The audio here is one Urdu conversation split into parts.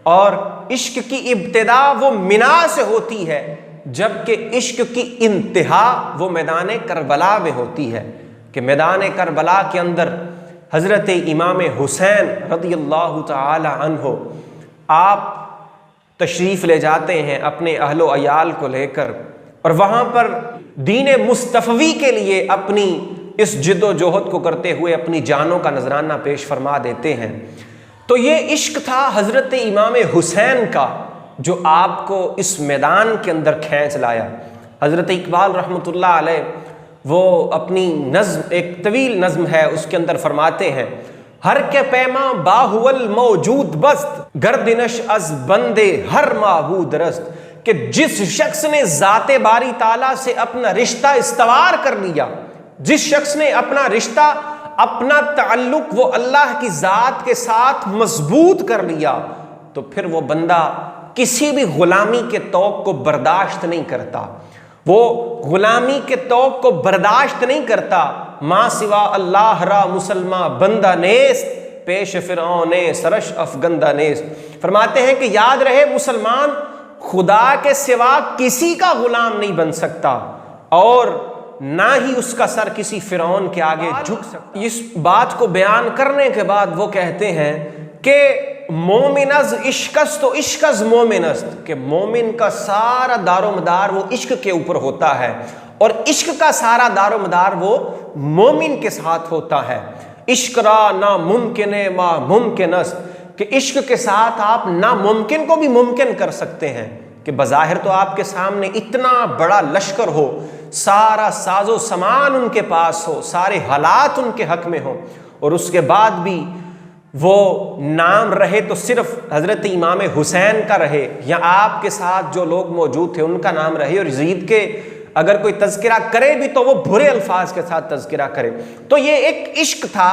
اور عشق کی ابتدا وہ منا سے ہوتی ہے، جبکہ عشق کی انتہا وہ میدان کربلا میں ہوتی ہے، کہ میدان کربلا کے اندر حضرت امام حسین رضی اللہ تعالی عنہ آپ تشریف لے جاتے ہیں اپنے اہل و عیال کو لے کر، اور وہاں پر دین مصطفی کے لیے اپنی اس جد و جہد کو کرتے ہوئے اپنی جانوں کا نذرانہ پیش فرما دیتے ہیں۔ تو یہ عشق تھا حضرت امام حسین کا جو آپ کو اس میدان کے اندر کھینچ لایا۔ حضرت اقبال رحمۃ اللہ علیہ وہ اپنی نظم، ایک طویل نظم ہے، اس کے اندر فرماتے ہیں: ہر کے پیما باہول موجود بست، گردنش از بندے ہر معبود رست، کہ جس شخص نے ذات باری تعالیٰ سے اپنا رشتہ استوار کر لیا، جس شخص نے اپنا رشتہ، اپنا تعلق وہ اللہ کی ذات کے ساتھ مضبوط کر لیا، تو پھر وہ بندہ کسی بھی غلامی کے طوق کو برداشت نہیں کرتا، وہ غلامی کے طوق کو برداشت نہیں کرتا۔ ما سوا اللہ را مسلمہ بندہ نیست، پیش فرعون سرش افگندہ نیست۔ فرماتے ہیں کہ یاد رہے مسلمان خدا کے سوا کسی کا غلام نہیں بن سکتا، اور نہ ہی اس کا سر کسی فرعون کے آگے جھک سکتا۔ اس بات کو بیان کرنے کے بعد وہ کہتے ہیں کہ مومن از عشقست و عشق از مومن است، کہ مومن کا سارا دار و مدار وہ عشق کے اوپر ہوتا ہے، اور عشق کا سارا دار و مدار وہ مومن کے ساتھ ہوتا ہے۔ عشق را ناممکن ما ممکن است، کہ عشق کے ساتھ آپ ناممکن کو بھی ممکن کر سکتے ہیں، کہ بظاہر تو آپ کے سامنے اتنا بڑا لشکر ہو، سارا ساز و سامان ان کے پاس ہو، سارے حالات ان کے حق میں ہوں، اور اس کے بعد بھی وہ نام رہے تو صرف حضرت امام حسین کا رہے، یا آپ کے ساتھ جو لوگ موجود تھے ان کا نام رہے، اور یزید کے اگر کوئی تذکرہ کرے بھی تو وہ برے الفاظ کے ساتھ تذکرہ کرے۔ تو یہ ایک عشق تھا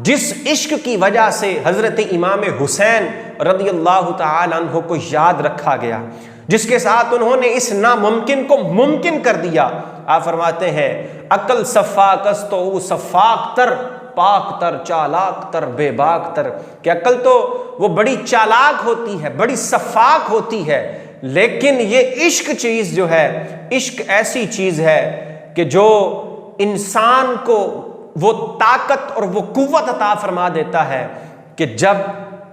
جس عشق کی وجہ سے حضرت امام حسین رضی اللہ تعالی عنہ کو یاد رکھا گیا، جس کے ساتھ انہوں نے اس ناممکن کو ممکن کر دیا۔ آپ فرماتے ہیں عقل صفاک است تو او صفاک تر، پاک تر چالاک تر بے باک تر، کہ عقل تو وہ بڑی چالاک ہوتی ہے، بڑی صفاک ہوتی ہے، لیکن یہ عشق چیز جو ہے، عشق ایسی چیز ہے کہ جو انسان کو وہ طاقت اور وہ قوت عطا فرما دیتا ہے کہ جب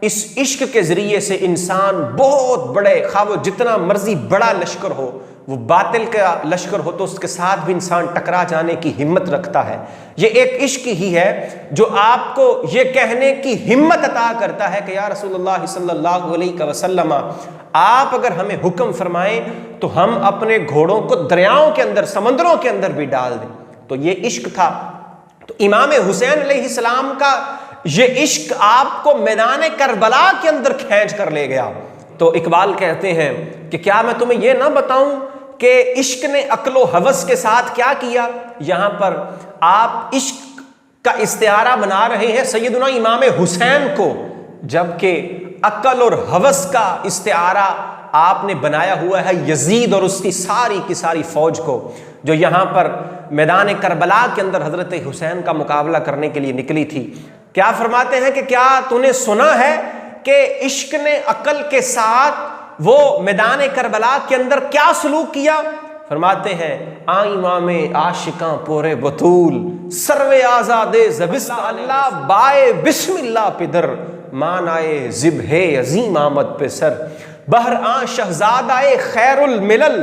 اس عشق کے ذریعے سے انسان بہت بڑے، خواہ وہ جتنا مرضی بڑا لشکر ہو، وہ باطل کا لشکر ہو تو اس کے ساتھ بھی انسان ٹکرا جانے کی ہمت رکھتا ہے۔ یہ ایک عشق ہی ہے جو آپ کو یہ کہنے کی ہمت عطا کرتا ہے کہ یا رسول اللہ صلی اللہ علیہ وسلم، آپ اگر ہمیں حکم فرمائیں تو ہم اپنے گھوڑوں کو دریاؤں کے اندر، سمندروں کے اندر بھی ڈال دیں۔ تو یہ عشق تھا۔ تو امام حسین علیہ السلام کا یہ عشق آپ کو میدان کربلا کے اندر کھینچ کر لے گیا۔ تو اقبال کہتے ہیں کہ کیا میں تمہیں یہ نہ بتاؤں کہ عشق نے عقل و ہوس کے ساتھ کیا کیا؟ یہاں پر آپ عشق کا استعارہ بنا رہے ہیں سیدنا امام حسین کو، جبکہ عقل اور ہوس کا استعارہ آپ نے بنایا ہوا ہے یزید اور اس کی ساری کی ساری فوج کو، جو یہاں پر میدان کربلا کے اندر حضرت حسین کا مقابلہ کرنے کے لیے نکلی تھی۔ کیا فرماتے ہیں کہ کیا تو نے سنا ہے کہ عشق نے عقل کے ساتھ وہ میدان کربلا کے اندر کیا سلوک کیا؟ فرماتے ہیں امام عاشقاں پورے بطول، سرو آزاد زبست اللہ بائے بسم اللہ پدر، مان آئے ذبح عظیم آمد پہ سر، بہر آن شہزادہ خیر الملل،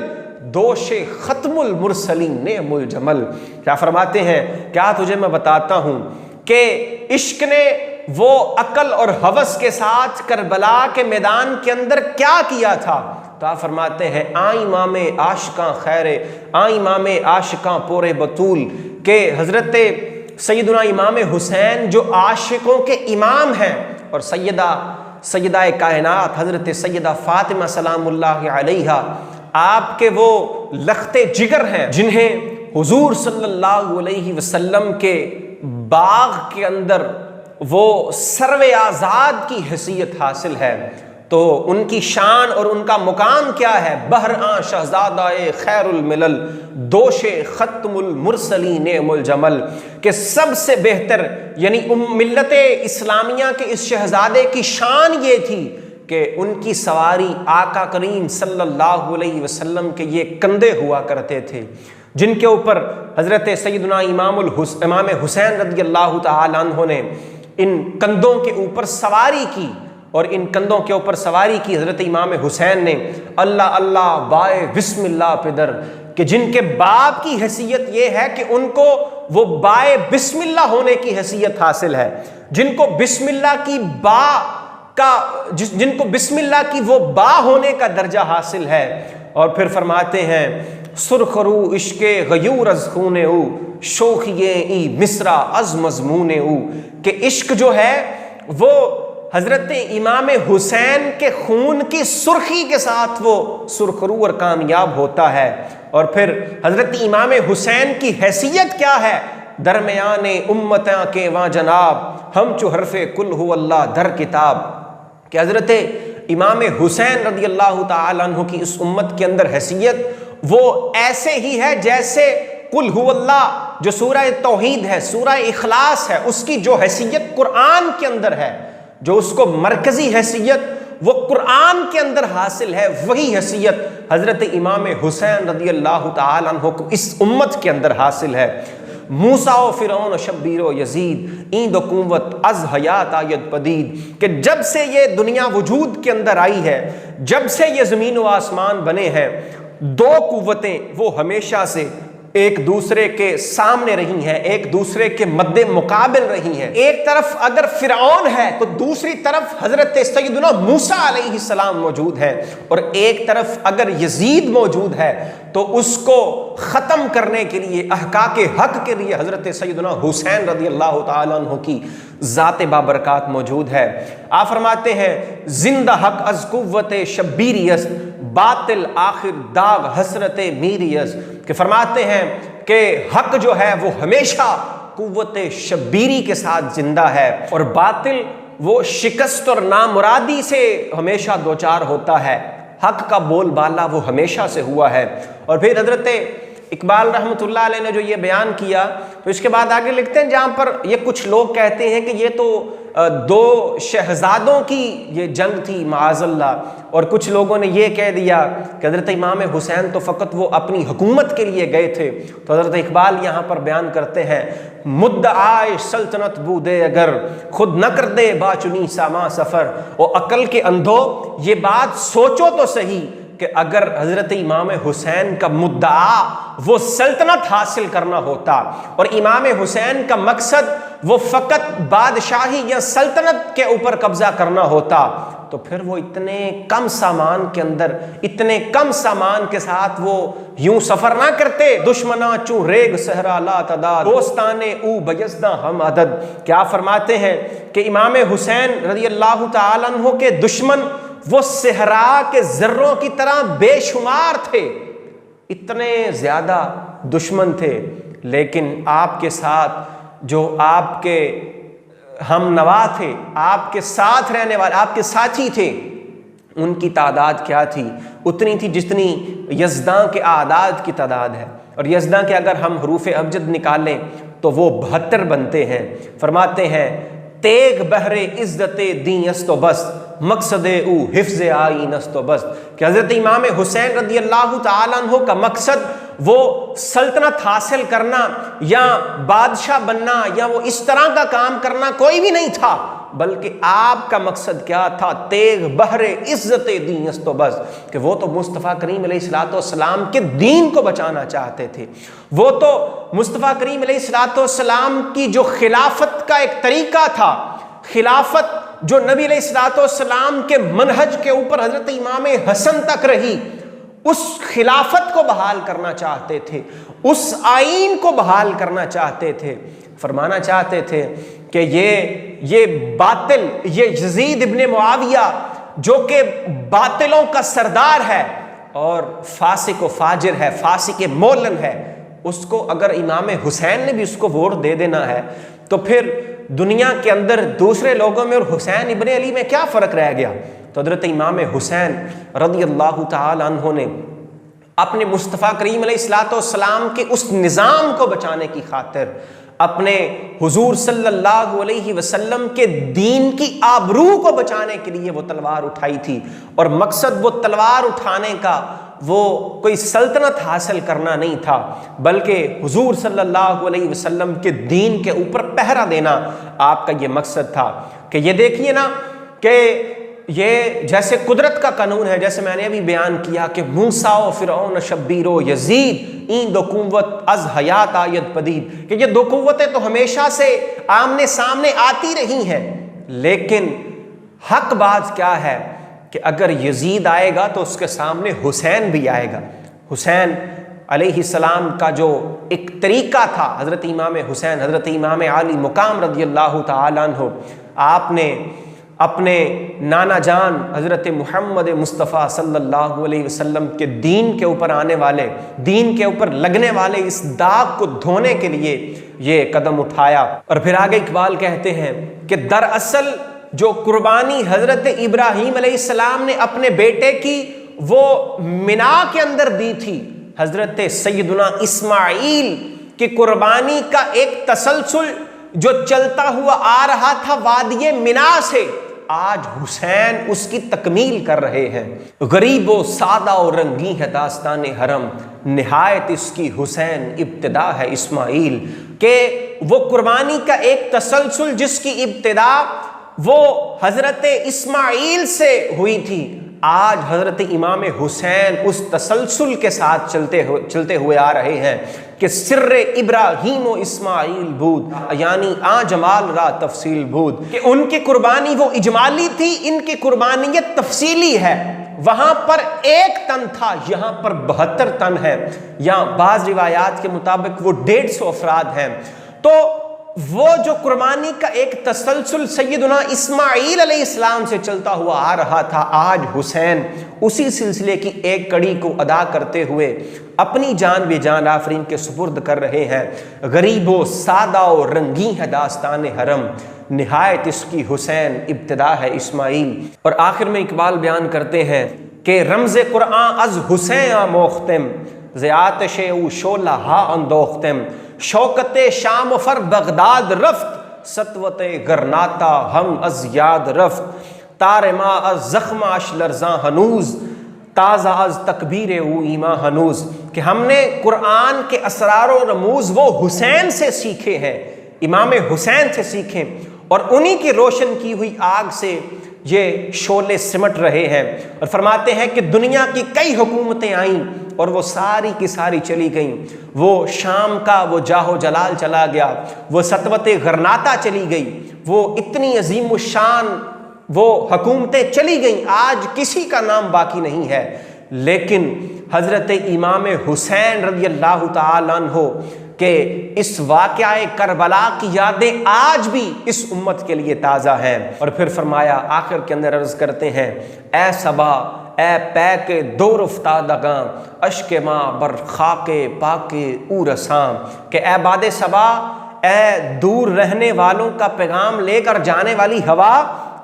دوش ختم المرسلین نعم الجمل۔ کیا فرماتے ہیں کیا تجھے میں بتاتا ہوں کہ عشق نے وہ عقل اور ہوس کے ساتھ کربلا کے میدان کے اندر کیا کیا تھا؟ تو آپ فرماتے ہیں امام عاشقاں خیر، امام عاشقاں پورے بطول، کہ حضرت سیدنا امام حسین جو عاشقوں کے امام ہیں، اور سیدہ کائنات حضرت سیدہ فاطمہ سلام اللہ علیہا آپ کے وہ لخت جگر ہیں جنہیں حضور صلی اللہ علیہ وسلم کے باغ کے اندر وہ سرو آزاد کی حیثیت حاصل ہے۔ تو ان کی شان اور ان کا مقام کیا ہے؟ بہر آن شہزادہ خیر الملل، دوش ختم المرسلین نعم الجمل، کہ سب سے بہتر، یعنی ملت اسلامیہ کے اس شہزادے کی شان یہ تھی کہ ان کی سواری آقا کریم صلی اللہ علیہ وسلم کے یہ کندھے ہوا کرتے تھے، جن کے اوپر حضرت سیدنا امام حسین رضی اللہ تعالیٰ عنہ نے ان کندھوں کے اوپر سواری کی، اور ان کندھوں کے اوپر سواری کی حضرت امام حسین نے اللہ اللہ بائے بسم اللہ پدر، کہ جن کے باپ کی حیثیت یہ ہے کہ ان کو وہ بائے بسم اللہ ہونے کی حیثیت حاصل ہے، جن کو بسم اللہ کی جن کو بسم اللہ کی وہ با ہونے کا درجہ حاصل ہے۔ اور پھر فرماتے ہیں سرخ رو عشق غیور از خون او شوخیے ای مصرع از مضمون او، کہ عشق جو ہے وہ حضرت امام حسین کے خون کی سرخی کے ساتھ وہ سرخرو اور کامیاب ہوتا ہے۔ اور پھر حضرت امام حسین کی حیثیت کیا ہے درمیان امتاں کے وہاں جناب، ہم چو حرف کل ہو اللہ در کتاب، کہ حضرت امام حسین رضی اللہ تعالیٰ عنہ کی اس امت کے اندر حیثیت وہ ایسے ہی ہے جیسے قل ہو اللہ جو سورہ توحید ہے، سورہ اخلاص ہے، اس کی جو حیثیت قرآن کے اندر ہے، جو اس کو مرکزی حیثیت وہ قرآن کے اندر حاصل ہے، وہی حیثیت حضرت امام حسین رضی اللہ تعالیٰ عنہ کو اس امت کے اندر حاصل ہے۔ موسیٰ و فرعون و شبیر و یزید این دو قوت از حیات آید پدید، کہ جب سے یہ دنیا وجود کے اندر آئی ہے، جب سے یہ زمین و آسمان بنے ہیں، دو قوتیں وہ ہمیشہ سے ایک دوسرے کے سامنے رہی ہیں، ایک دوسرے کے مد مقابل رہی ہیں۔ ایک طرف اگر فرعون ہے تو دوسری طرف حضرت سیدنا موسیٰ علیہ السلام موجود ہے، اور ایک طرف اگر یزید موجود ہے تو اس کو ختم کرنے کے لیے احقاق حق کے لیے حضرت سیدنا حسین رضی اللہ تعالیٰ عنہ کی ذات بابرکات موجود ہے۔ آپ فرماتے ہیں زندہ حق از قوت شبیری است، باطل آخر داغ حسرت میری است، کہ فرماتے ہیں کہ حق جو ہے وہ ہمیشہ قوت شبیری کے ساتھ زندہ ہے، اور باطل وہ شکست اور نامرادی سے ہمیشہ دوچار ہوتا ہے، حق کا بول بالا وہ ہمیشہ سے ہوا ہے۔ اور پھر حضرت اقبال رحمۃ اللہ علیہ نے جو یہ بیان کیا تو اس کے بعد آگے لکھتے ہیں، جہاں پر یہ کچھ لوگ کہتے ہیں کہ یہ تو دو شہزادوں کی یہ جنگ تھی معاذ اللہ، اور کچھ لوگوں نے یہ کہہ دیا کہ حضرت امام حسین تو فقط وہ اپنی حکومت کے لیے گئے تھے۔ تو حضرت اقبال یہاں پر بیان کرتے ہیں مدعائے سلطنت بودے اگر خود نہ کر دے باچنی ساما سفر، اور عقل کے اندھو یہ بات سوچو تو صحیح کہ اگر حضرت امام حسین کا مدعا وہ سلطنت حاصل کرنا ہوتا، اور امام حسین کا مقصد وہ فقط بادشاہی یا سلطنت کے اوپر قبضہ کرنا ہوتا، تو پھر وہ اتنے کم سامان کے اندر، اتنے کم سامان کے ساتھ وہ یوں سفر نہ کرتے۔ دشمنا چوں ریگ صحرا لا تعداد، دوستانے او بجزدہ ہم عدد۔ کیا فرماتے ہیں کہ امام حسین رضی اللہ تعالیٰ عنہ کے دشمن وہ صحرا کے ذروں کی طرح بے شمار تھے، اتنے زیادہ دشمن تھے، لیکن آپ کے ساتھ جو آپ کے ہم نوا تھے، آپ کے ساتھ رہنے والے، آپ کے ساتھی تھے، ان کی تعداد کیا تھی؟ اتنی تھی جتنی یزداں کے اعداد کی تعداد ہے، اور یزداں کے اگر ہم حروف ابجد نکالیں تو وہ 72 بنتے ہیں۔ فرماتے ہیں تیغ بہر عزت دین است و بس، مقصد او حفظ آئین است و بس، کہ حضرت امام حسین رضی اللہ تعالیٰ عنہ کا مقصد وہ سلطنت حاصل کرنا یا بادشاہ بننا یا وہ اس طرح کا کام کرنا کوئی بھی نہیں تھا، بلکہ آپ کا مقصد کیا تھا؟ تیغ بہر عزت دین است و بس، کہ وہ تو مصطفیٰ کریم علیہ الصلوۃ والسلام کے دین کو بچانا چاہتے تھے، وہ تو مصطفیٰ کریم علیہ الصلوۃ والسلام کی جو خلافت کا ایک طریقہ تھا، خلافت جو نبی علیہ الصلوۃ والسلام کے منہج کے اوپر حضرت امام حسن تک رہی، اس خلافت کو بحال کرنا چاہتے تھے، اس آئین کو بحال کرنا چاہتے تھے۔ فرمانا چاہتے تھے کہ یہ باطل، یہ یزید ابن معاویہ جو کہ باطلوں کا سردار ہے اور فاسق و فاجر ہے، فاسق مولن ہے، اس کو اگر امام حسین نے بھی اس کو ووٹ دے دینا ہے تو پھر دنیا کے اندر دوسرے لوگوں میں اور حسین ابن علی میں کیا فرق رہ گیا؟ تو حضرت امام حسین رضی اللہ تعالی عنہ نے اپنے مصطفیٰ کریم علیہ الصلوۃ والسلام کے اس نظام کو بچانے کی خاطر، اپنے حضور صلی اللہ علیہ وسلم کے دین کی آبرو کو بچانے کے لیے وہ تلوار اٹھائی تھی، اور مقصد وہ تلوار اٹھانے کا وہ کوئی سلطنت حاصل کرنا نہیں تھا، بلکہ حضور صلی اللہ علیہ وسلم کے دین کے اوپر پہرا دینا آپ کا یہ مقصد تھا۔ کہ یہ دیکھیے نا کہ یہ جیسے قدرت کا قانون ہے، جیسے میں نے ابھی بیان کیا کہ موسیٰ و فرعون شبیر و یزید این دو قوت از حیات آید پدید، کہ یہ دو قوتیں تو ہمیشہ سے آمنے سامنے آتی رہی ہیں، لیکن حق بات کیا ہے کہ اگر یزید آئے گا تو اس کے سامنے حسین بھی آئے گا۔ حسین علیہ السلام کا جو ایک طریقہ تھا، حضرت امام حسین، حضرت امام علی مقام رضی اللہ تعالیٰ عنہ، آپ نے اپنے نانا جان حضرت محمد مصطفیٰ صلی اللہ علیہ وسلم کے دین کے اوپر آنے والے، دین کے اوپر لگنے والے اس داغ کو دھونے کے لیے یہ قدم اٹھایا۔ اور پھر آگے اقبال کہتے ہیں کہ دراصل جو قربانی حضرت ابراہیم علیہ السلام نے اپنے بیٹے کی وہ منا کے اندر دی تھی، حضرت سیدنا اسماعیل کی قربانی کا ایک تسلسل جو چلتا ہوا آ رہا تھا وادی منا سے، آج حسین اس کی تکمیل کر رہے ہیں۔ غریب و سادہ و رنگی ہے داستان حرم، نہایت اس کی حسین ابتدا ہے اسماعیل، کہ وہ قربانی کا ایک تسلسل جس کی ابتدا وہ حضرت اسماعیل سے ہوئی تھی، آج حضرت امام حسین اس تسلسل کے ساتھ چلتے ہوئے آ رہے ہیں کہ سر ابراہیم و اسماعیل بود، یعنی آ جمال را تفصیل بود، کہ ان کی قربانی وہ اجمالی تھی، ان کی قربانی یہ تفصیلی ہے۔ وہاں پر 1 تن تھا، یہاں پر 72 تن ہے، یہاں بعض روایات کے مطابق وہ 150 افراد ہیں۔ تو وہ جو قربانی کا ایک تسلسل سیدنا اسماعیل علیہ السلام سے چلتا ہوا آ رہا تھا، آج حسین اسی سلسلے کی ایک کڑی کو ادا کرتے ہوئے اپنی جان بھی جان آفرین کے سپرد کر رہے ہیں۔ غریب و سادہ و رنگی ہے داستان حرم، نہایت اس کی حسین ابتدا ہے اسماعیل۔ اور آخر میں اقبال بیان کرتے ہیں کہ رمز قرآن از حسین آموختم، زیاتش او شولہ ہا اندوختم، شوکت شام فر بغداد رفت، سطوت گرناتا ہم از یاد رفت، تار ما از زخم اش لرزاں ہنوز، تازہ از تکبیر او ایما ہنوز، کہ ہم نے قرآن کے اسرار و رموز وہ حسین سے سیکھے ہیں، امام حسین سے سیکھیں، اور انہی کی روشن کی ہوئی آگ سے یہ شعلے سمٹ رہے ہیں۔ اور فرماتے ہیں کہ دنیا کی کئی حکومتیں آئیں اور وہ ساری کی ساری چلی گئیں، وہ شام کا وہ جاہ و جلال چلا گیا، وہ سطوت غرناطہ چلی گئی، وہ اتنی عظیم الشان وہ حکومتیں چلی گئیں، آج کسی کا نام باقی نہیں ہے، لیکن حضرت امام حسین رضی اللہ تعالیٰ عنہ کہ اس واقعہ کربلا کی یادیں آج بھی اس امت کے لیے تازہ ہیں۔ اور پھر فرمایا آخر کے اندر عرض کرتے ہیں، اے صبا اے پیک دور افتادگاں، اشک ماں بر خاک پاک او رساں، کہ اے باد صبا، اے دور رہنے والوں کا پیغام لے کر جانے والی ہوا،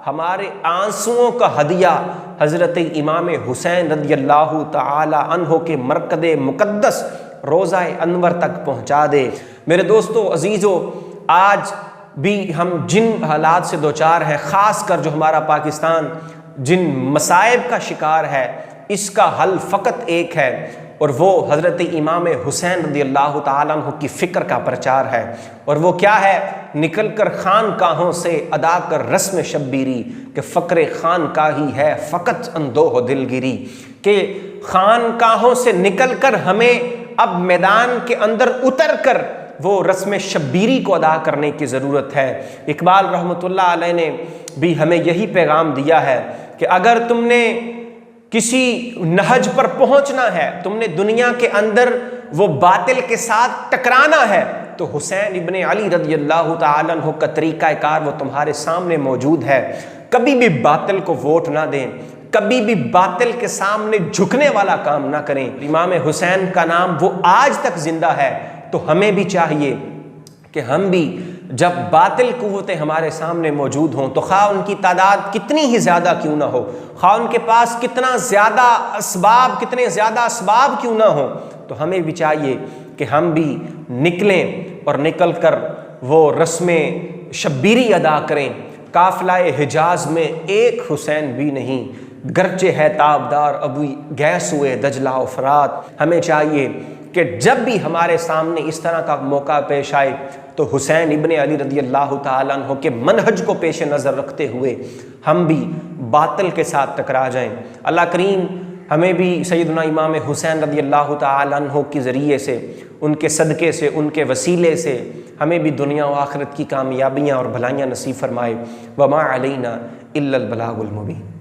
ہمارے آنسوؤں کا ہدیہ حضرت امام حسین رضی اللہ تعالی عنہ کے مرکز مقدس روضہ انور تک پہنچا دے۔ میرے دوستو عزیزو، آج بھی ہم جن حالات سے دوچار ہیں، خاص کر جو ہمارا پاکستان جن مصائب کا شکار ہے، اس کا حل فقط ایک ہے، اور وہ حضرت امام حسین رضی اللہ تعالیٰ عنہ کی فکر کا پرچار ہے۔ اور وہ کیا ہے؟ نکل کر خانقاہوں سے ادا کر رسم شبیری، کہ فقر خانقاہی ہے فقط اندوہ دلگیری، کہ خانقاہوں سے نکل کر ہمیں اب میدان کے اندر اتر کر وہ رسم شبیری کو ادا کرنے کی ضرورت ہے۔ اقبال رحمۃ اللہ علیہ نے بھی ہمیں یہی پیغام دیا ہے کہ اگر تم نے کسی نہج پر پہنچنا ہے، تم نے دنیا کے اندر وہ باطل کے ساتھ ٹکرانا ہے، تو حسین ابن علی رضی اللہ تعالیٰ عنہ کا طریقہ کار وہ تمہارے سامنے موجود ہے۔ کبھی بھی باطل کو ووٹ نہ دیں، کبھی بھی باطل کے سامنے جھکنے والا کام نہ کریں۔ امام حسین کا نام وہ آج تک زندہ ہے، تو ہمیں بھی چاہیے کہ ہم بھی جب باطل قوتیں ہمارے سامنے موجود ہوں، تو خواہ ان کی تعداد کتنی ہی زیادہ کیوں نہ ہو، خواہ ان کے پاس کتنے زیادہ اسباب کیوں نہ ہوں، تو ہمیں بھی چاہیے کہ ہم بھی نکلیں اور نکل کر وہ رسمیں شبیری ادا کریں۔ قافلہ حجاز میں ایک حسین بھی نہیں، گرچہ ہے تابدار ابو گیس ہوئے دجلہ و فرات۔ ہمیں چاہیے کہ جب بھی ہمارے سامنے اس طرح کا موقع پیش آئے تو حسین ابن علی رضی اللہ تعالیٰ عنہ کے منہج کو پیش نظر رکھتے ہوئے ہم بھی باطل کے ساتھ ٹکرا جائیں۔ اللہ کریم ہمیں بھی سیدنا امام حسین رضی اللہ تعالیٰ عنہ کے ذریعے سے، ان کے صدقے سے، ان کے وسیلے سے ہمیں بھی دنیا و آخرت کی کامیابیاں اور بھلائیاں نصیب فرمائے۔ وما علینا الا البلاغ المبین۔